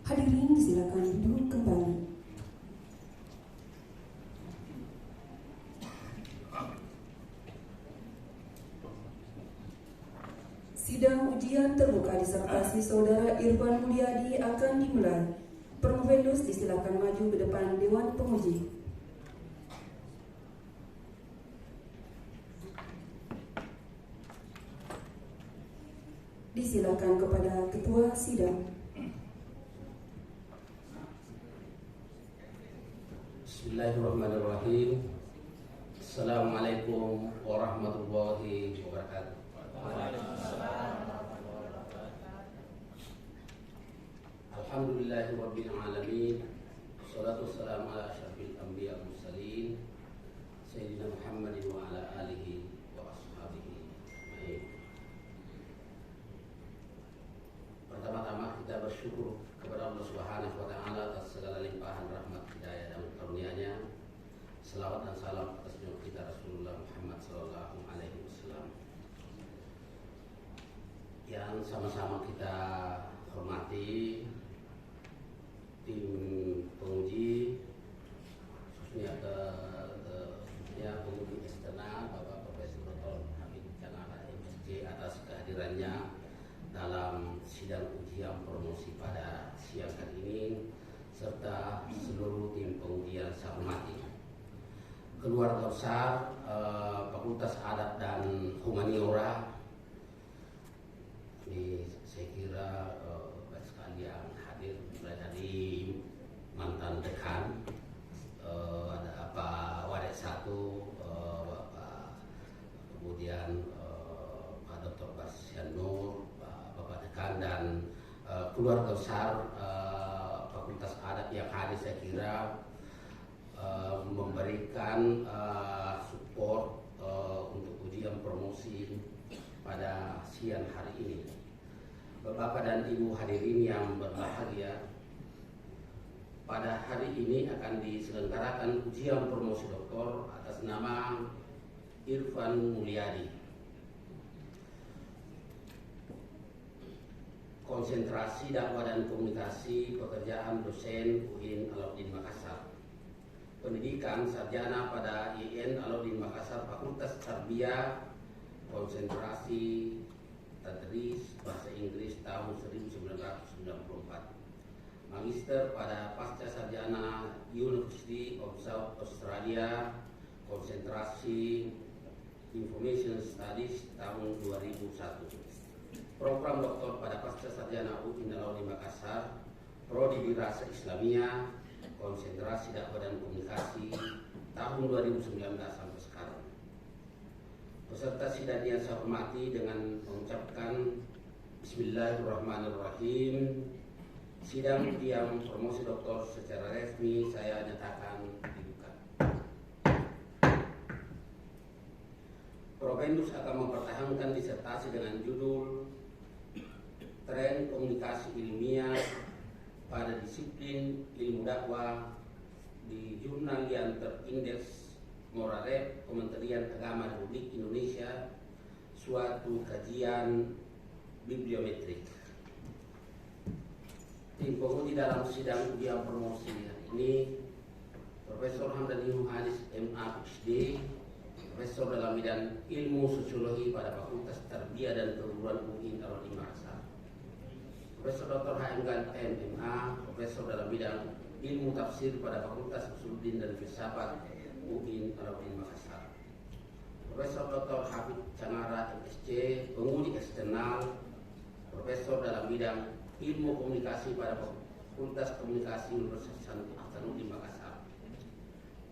Hadirin silakan duduk kembali. Sidang ujian terbuka disertasi Saudara Irfan Mulyadi akan dimulai. Promovendus disilakan maju ke depan Dewan Penguji. Disilakan kepada Ketua Sidang. Bismillahirrahmanirrahim. Assalamualaikum warahmatullahi wabarakatuh. Alhamdulillahirabbil alamin. Wassalatu wassalamu ala asyrafil anbiya wal mursalin sayyidina Muhammadin wa ala alihi wa ashabihi ajmain. Pertama-tama kita bersyukur kepada Allah Subhanahu wa taala atas segala limpahan rahmat, hidayah dan karunia-Nya. Selawat dan salam atas junjungan kita Rasulullah Muhammad sallallahu alaihi wasallam. Yang sama-sama kita hormati tim penguji, khususnya penguji eksternal Bapak Profesor Dr. Habib Canara MSc atas kehadirannya dalam sidang ujian promosi pada siang hari ini, serta seluruh tim penguji yang saya hormati. Keluarga besar Fakultas Adat dan Humaniora, ini saya kira baik sekali yang hadir, mulai dari mantan dekan, ada Pak Wadet 1, Bapak, kemudian Pak Dr. Barsian Nur, Bapak dekan, dan keluarga besar Fakultas Adat yang hadir, saya kira memberikan support untuk ujian promosi pada siang hari ini. Bapak dan Ibu hadirin yang berbahagia, pada hari ini akan diselenggarakan ujian promosi doktor atas nama Irfan Mulyadi. Konsentrasi dakwah dan komunikasi pekerjaan dosen UIN Alauddin Makassar. Pendidikan sarjana pada IN Alauddin Makassar, Fakultas Tarbiyah, konsentrasi tadris bahasa Inggris tahun 1994. Magister pada Pasca Sarjana University of South Australia, konsentrasi Information Studies tahun 2001. Program doktor pada Pasca Sarjana UIN Alauddin Makassar, Prodi Dirasa Islamiyah, konsentrasi dakwah dan komunikasi tahun 2019 sampai sekarang. Peserta sidang yang saya hormati, dengan mengucapkan Bismillahirrahmanirrahim, sidang ujian promosi doktor secara resmi saya nyatakan dibuka. Provendus akan mempertahankan disertasi dengan judul Tren Komunikasi Ilmiah pada disiplin ilmu dakwah di jurnal yang terindeks Morarep Kementerian Agama Republik Indonesia, suatu kajian bibliometrik. Tim penguji dalam sidang ujian promosi hari ini Profesor Hamdani Hanis MA PhD, Profesor dalam bidang ilmu sosiologi pada Fakultas Tarbiyah dan Keguruan UIN Alauddin Makassar, Profesor Dr. HM Ganteng MA, Profesor dalam bidang ilmu tafsir pada Fakultas Usuluddin dan Filsafat UIN Alauddin Makassar, Profesor Dr. Habib Canara MSc, penguji eksternal, Profesor dalam bidang ilmu komunikasi pada Fakultas Komunikasi Universitas Hasanuddin Makassar,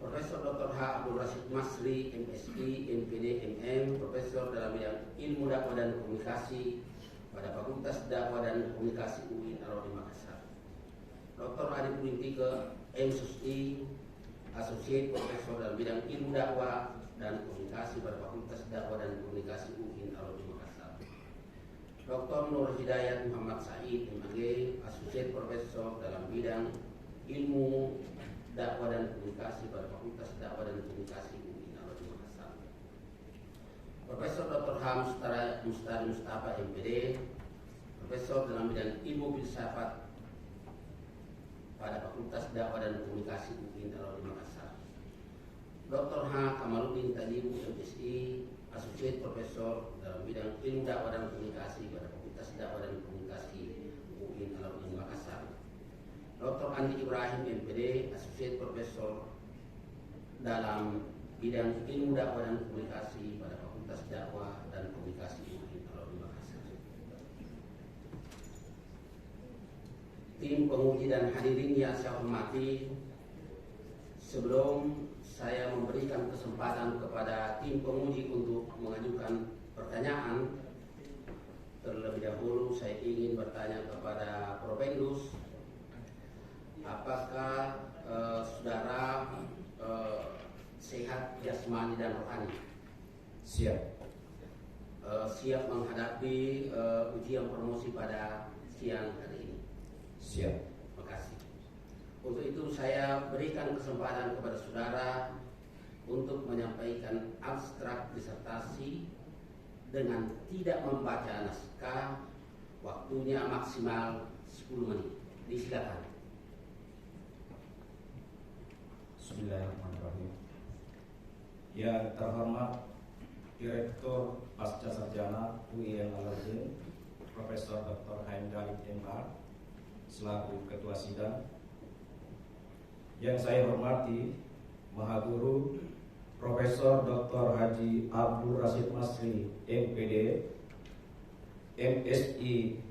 Profesor Dr. H. Abdul Rashid Masri MSc, MPD, MM, Profesor dalam bidang ilmu dakwah dan komunikasi pada Fakultas Dakwah dan Komunikasi UIN Al-Azhar Makassar. Dr. Arif Wintike, MSI, Associate Profesor dalam bidang ilmu dakwah dan komunikasi pada Fakultas Dakwah dan Komunikasi UIN Al-Azhar Makassar. Dr. Nur Hidayat Muhammad Said, MAG, Associate Profesor dalam bidang ilmu dakwah dan komunikasi pada Fakultas Dakwah dan Komunikasi UIN Al-Azhar Makassar. Profesor Dr. H. Mustari Mustafa, MPD, Profesor dalam bidang ilmu filsafat pada Fakultas Dakwah dan Komunikasi UIN Al-Azhar Makassar. Dr. H. Kamaluddin Tajibu, MSI, Associate Profesor dalam bidang ilmu dakwah dan komunikasi pada Fakultas Dakwah dan Komunikasi UIN Al-Azhar Makassar. Dr. Andi Ibrahim, MPD, Associate Profesor dalam bidang ilmu dakwah dan komunikasi pada Fakultas Dakwah dan Komunikasi UIN Al-Azhar Makassar. Tim penguji dan hadirin yang saya hormati, sebelum saya memberikan kesempatan kepada tim penguji untuk mengajukan pertanyaan, terlebih dahulu saya ingin bertanya kepada Profendus, apakah saudara sehat jasmani dan rohani? Siap. Siap menghadapi ujian promosi pada siang hari ini? Siap. Terima kasih. Untuk itu saya berikan kesempatan kepada saudara untuk menyampaikan abstrak disertasi dengan tidak membaca naskah. Waktunya maksimal 10 menit. Disilakan. Bismillahirrahmanirrahim. Yang terhormat Direktur Pasca Sarjana UIN Al-Azhar, Profesor Dr. Haim Dalib MA, selaku Ketua Sidang. Yang saya hormati Mahaguru Profesor Dr. Haji Abdul Rashid Masri, MPD, MSI,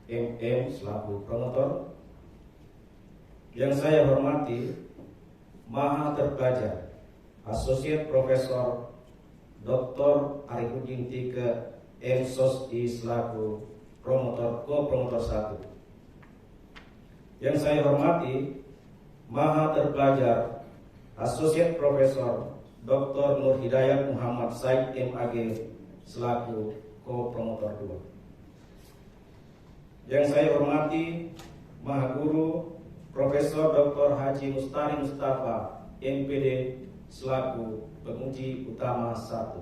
MM, selaku promotor. Yang saya hormati Maha Terpelajar Associate Profesor Dr. Arifudin Tike, MSOSI, selaku ko-promotor 1. Yang saya hormati Maha Terpelajar Associate Profesor Dr. Nur Hidayat Muhammad Said, MAG, selaku ko-promotor 2. Yang saya hormati Maha Guru Profesor Dr. Haji Mustari Mustafa, MPD, selaku penguji utama 1.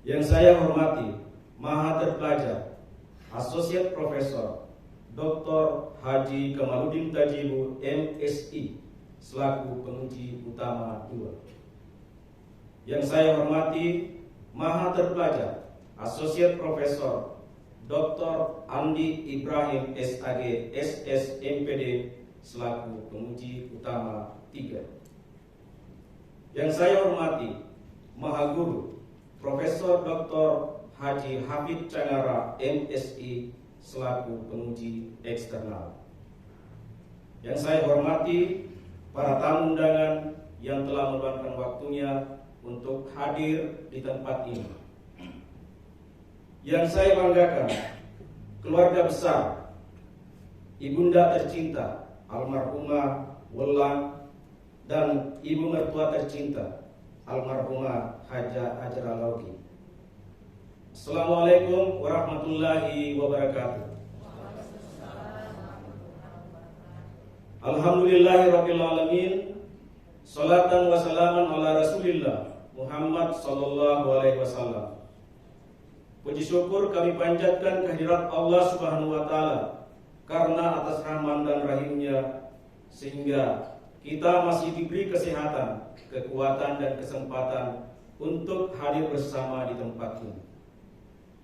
Yang saya hormati Maha Terpelajar Associate Profesor Dr. Haji Kamaluddin Tajibu, MSI, selaku penguji utama 2. Yang saya hormati Maha Terpelajar Associate Profesor Dr. Andi Ibrahim SAG, SS, MPD, selaku penguji utama 3. Yang saya hormati Maha Guru Profesor Dr. Haji Hafid Cangara, MSI, selaku penguji eksternal. Yang saya hormati para tamu undangan yang telah meluangkan waktunya untuk hadir di tempat ini. Yang saya banggakan keluarga besar ibunda tercinta almarhumah Welang dan ibu mertua tercinta almarhumah Haja Hajra Lauki. Assalamualaikum warahmatullahi wabarakatuh. Alhamdulillahirabbil alamin. Salatan wa salaman ala Rasulillah Muhammad sallallahu alaihi wasallam. Puji syukur kami panjatkan kehadirat Allah Subhanahu wa taala karena atas rahman dan rahimnya sehingga kita masih diberi kesehatan, kekuatan dan kesempatan untuk hadir bersama di tempat ini.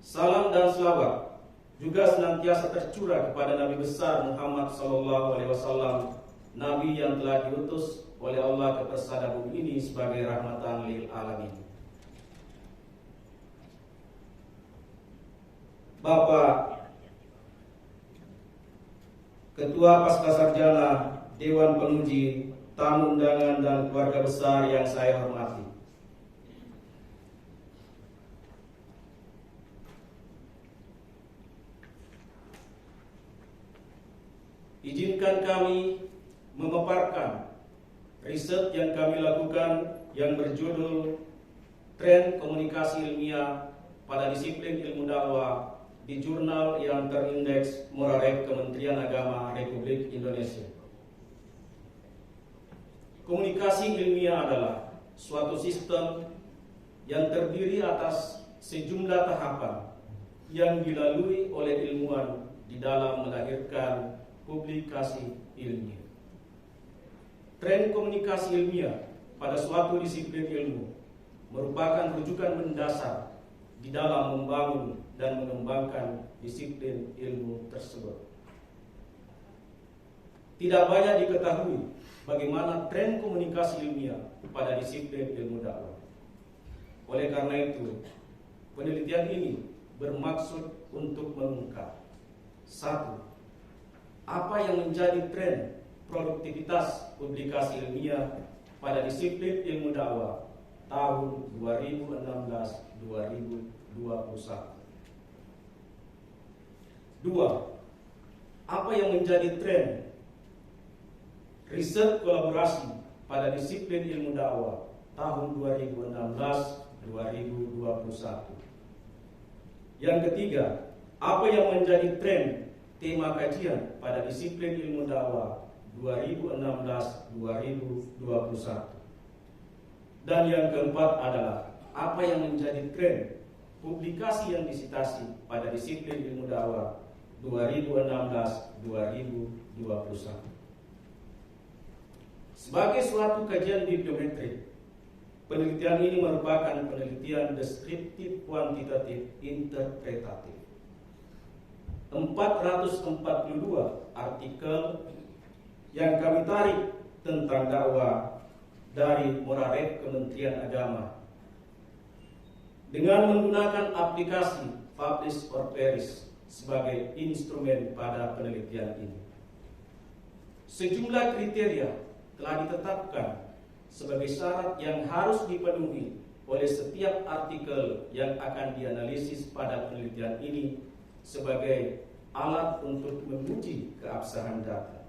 Salam dan selawat juga senantiasa tercurah kepada Nabi besar Muhammad sallallahu alaihi wasallam, nabi yang telah diutus oleh Allah ke persada bumi ini sebagai rahmatan lil alamin. Bapak Ketua Pascasarjana, Dewan Penguji, tamu undangan dan keluarga besar yang saya hormati. izinkan kami memaparkan riset yang kami lakukan yang berjudul Tren Komunikasi Ilmiah pada Disiplin Ilmu Dakwah di jurnal yang terindeks Morarek Kementerian Agama Republik Indonesia. Komunikasi ilmiah adalah suatu sistem yang terdiri atas sejumlah tahapan yang dilalui oleh ilmuwan di dalam melahirkan publikasi ilmiah. Tren komunikasi ilmiah pada suatu disiplin ilmu merupakan rujukan mendasar di dalam membangun dan mengembangkan disiplin ilmu tersebut. Tidak banyak diketahui bagaimana tren komunikasi ilmiah pada disiplin ilmu dakwah. Oleh karena itu, penelitian ini bermaksud untuk mengungkap: 1. Apa yang menjadi tren produktivitas publikasi ilmiah pada disiplin ilmu dakwah tahun 2016-2021. 2. Apa yang menjadi tren riset kolaborasi pada disiplin ilmu dakwah tahun 2016-2021. Yang ketiga, apa yang menjadi tren tema kajian pada disiplin ilmu dakwah 2016-2021. Dan yang keempat adalah apa yang menjadi tren publikasi yang disitasi pada disiplin ilmu dakwah 2016-2021. Sebagai suatu kajian bibliometrik, penelitian ini merupakan penelitian deskriptif kuantitatif interpretatif. 442 artikel yang kami tarik tentang dakwah dari Morarek Kementerian Agama dengan menggunakan aplikasi Publish or Perish sebagai instrumen pada penelitian ini. Sejumlah kriteria telah ditetapkan sebagai syarat yang harus dipenuhi oleh setiap artikel yang akan dianalisis pada penelitian ini sebagai alat untuk menguji keabsahan data.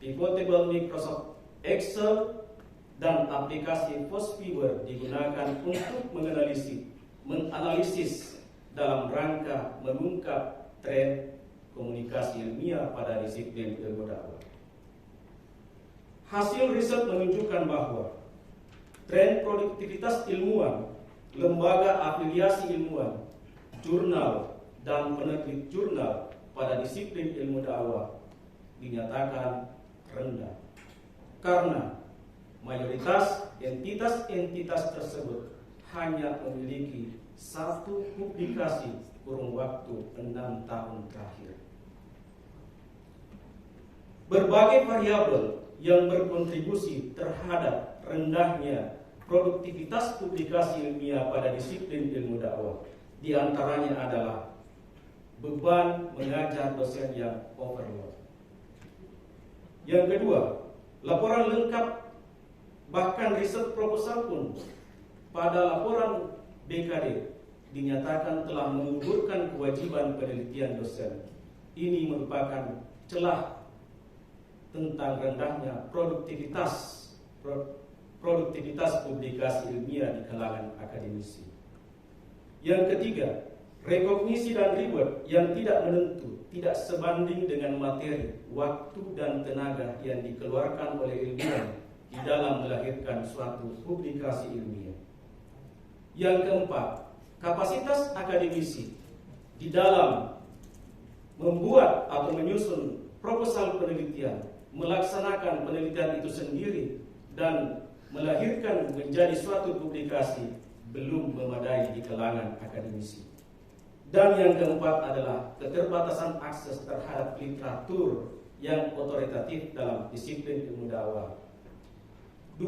Pivotable Microsoft Excel dan aplikasi FOSViewer digunakan untuk menganalisis dalam rangka mengungkap tren komunikasi ilmiah pada disiplin ilmu dakwah. Hasil riset menunjukkan bahwa tren produktivitas ilmuwan, lembaga afiliasi ilmuwan, jurnal, dan penerbit jurnal pada disiplin ilmu dakwah dinyatakan rendah karena mayoritas entitas tersebut hanya memiliki satu publikasi kurun waktu 6 tahun terakhir. Berbagai variabel yang berkontribusi terhadap rendahnya produktivitas publikasi ilmiah pada disiplin ilmu dakwah. Di antaranya adalah beban mengajar dosen yang overload. Yang kedua, laporan lengkap bahkan riset proposal pun pada laporan BKD dinyatakan telah menggugurkan kewajiban penelitian dosen. Ini merupakan celah tentang rendahnya produktivitas publikasi ilmiah di kalangan akademisi. Yang ketiga, rekognisi dan reward yang tidak menentu, tidak sebanding dengan materi, waktu, dan tenaga yang dikeluarkan oleh ilmuwan di dalam melahirkan suatu publikasi ilmiah. Yang keempat, kapasitas akademisi di dalam membuat atau menyusun proposal penelitian, melaksanakan penelitian itu sendiri dan melahirkan menjadi suatu publikasi belum memadai di kalangan akademisi. Dan yang keempat adalah keterbatasan akses terhadap literatur yang otoritatif dalam disiplin ilmu dakwah. 2.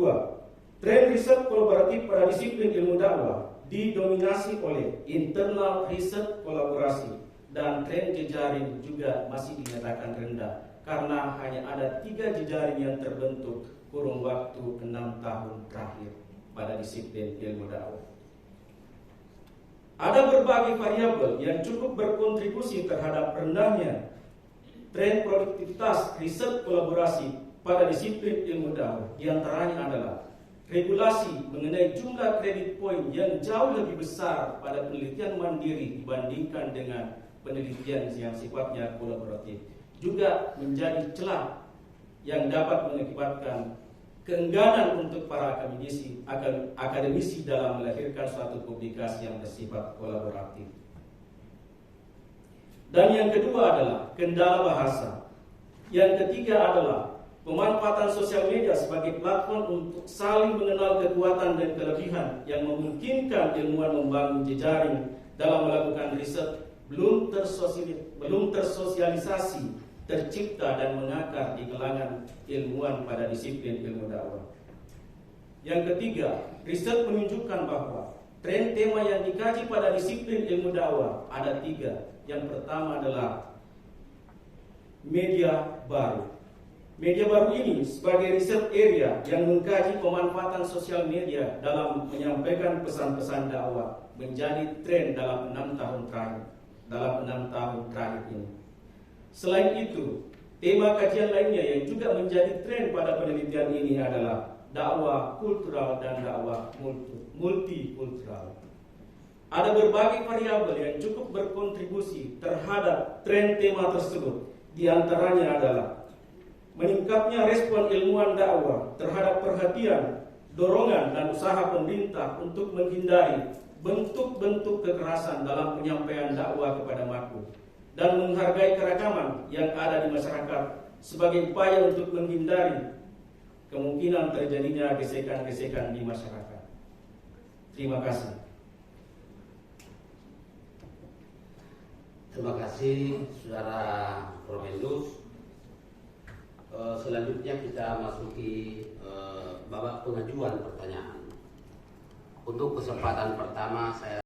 Tren riset kolaboratif pada disiplin ilmu dakwah didominasi oleh internal riset kolaborasi, dan tren jejaring juga masih dinyatakan rendah karena hanya ada 3 jejaring yang terbentuk kurun waktu 6 tahun terakhir pada disiplin ilmu dakwah. Ada berbagai variabel yang cukup berkontribusi terhadap rendahnya tren produktivitas riset kolaborasi pada disiplin ilmu dakwah. Di antaranya adalah regulasi mengenai jumlah kredit poin yang jauh lebih besar pada penelitian mandiri dibandingkan dengan penelitian yang sifatnya kolaboratif. Juga menjadi celah yang dapat mengakibatkan keengganan untuk para akademisi dalam melahirkan suatu publikasi yang bersifat kolaboratif. Dan yang kedua adalah kendala bahasa. Yang ketiga adalah pemanfaatan sosial media sebagai platform untuk saling mengenal kekuatan dan kelebihan yang memungkinkan ilmuwan membangun jejaring dalam melakukan riset belum tersosialisasi, tercipta dan mengakar di kalangan ilmuwan pada disiplin ilmu dakwah. Yang ketiga, riset menunjukkan bahwa tren tema yang dikaji pada disiplin ilmu dakwah ada 3. Yang pertama adalah media baru. Media baru ini sebagai research area yang mengkaji pemanfaatan sosial media dalam menyampaikan pesan-pesan dakwah menjadi tren dalam 6 tahun terakhir ini. Selain itu, tema kajian lainnya yang juga menjadi tren pada penelitian ini adalah dakwah kultural dan dakwah multikultural. Ada berbagai variabel yang cukup berkontribusi terhadap tren tema tersebut. Di antaranya adalah meningkatnya respon ilmuwan dakwah terhadap perhatian, dorongan dan usaha pemerintah untuk menghindari bentuk-bentuk kekerasan dalam penyampaian dakwah kepada makhluk dan menghargai keragaman yang ada di masyarakat sebagai upaya untuk menghindari kemungkinan terjadinya gesekan-gesekan di masyarakat. Terima kasih. Terima kasih Saudara Profesor. Selanjutnya kita masuki babak pengajuan pertanyaan. Untuk kesempatan pertama saya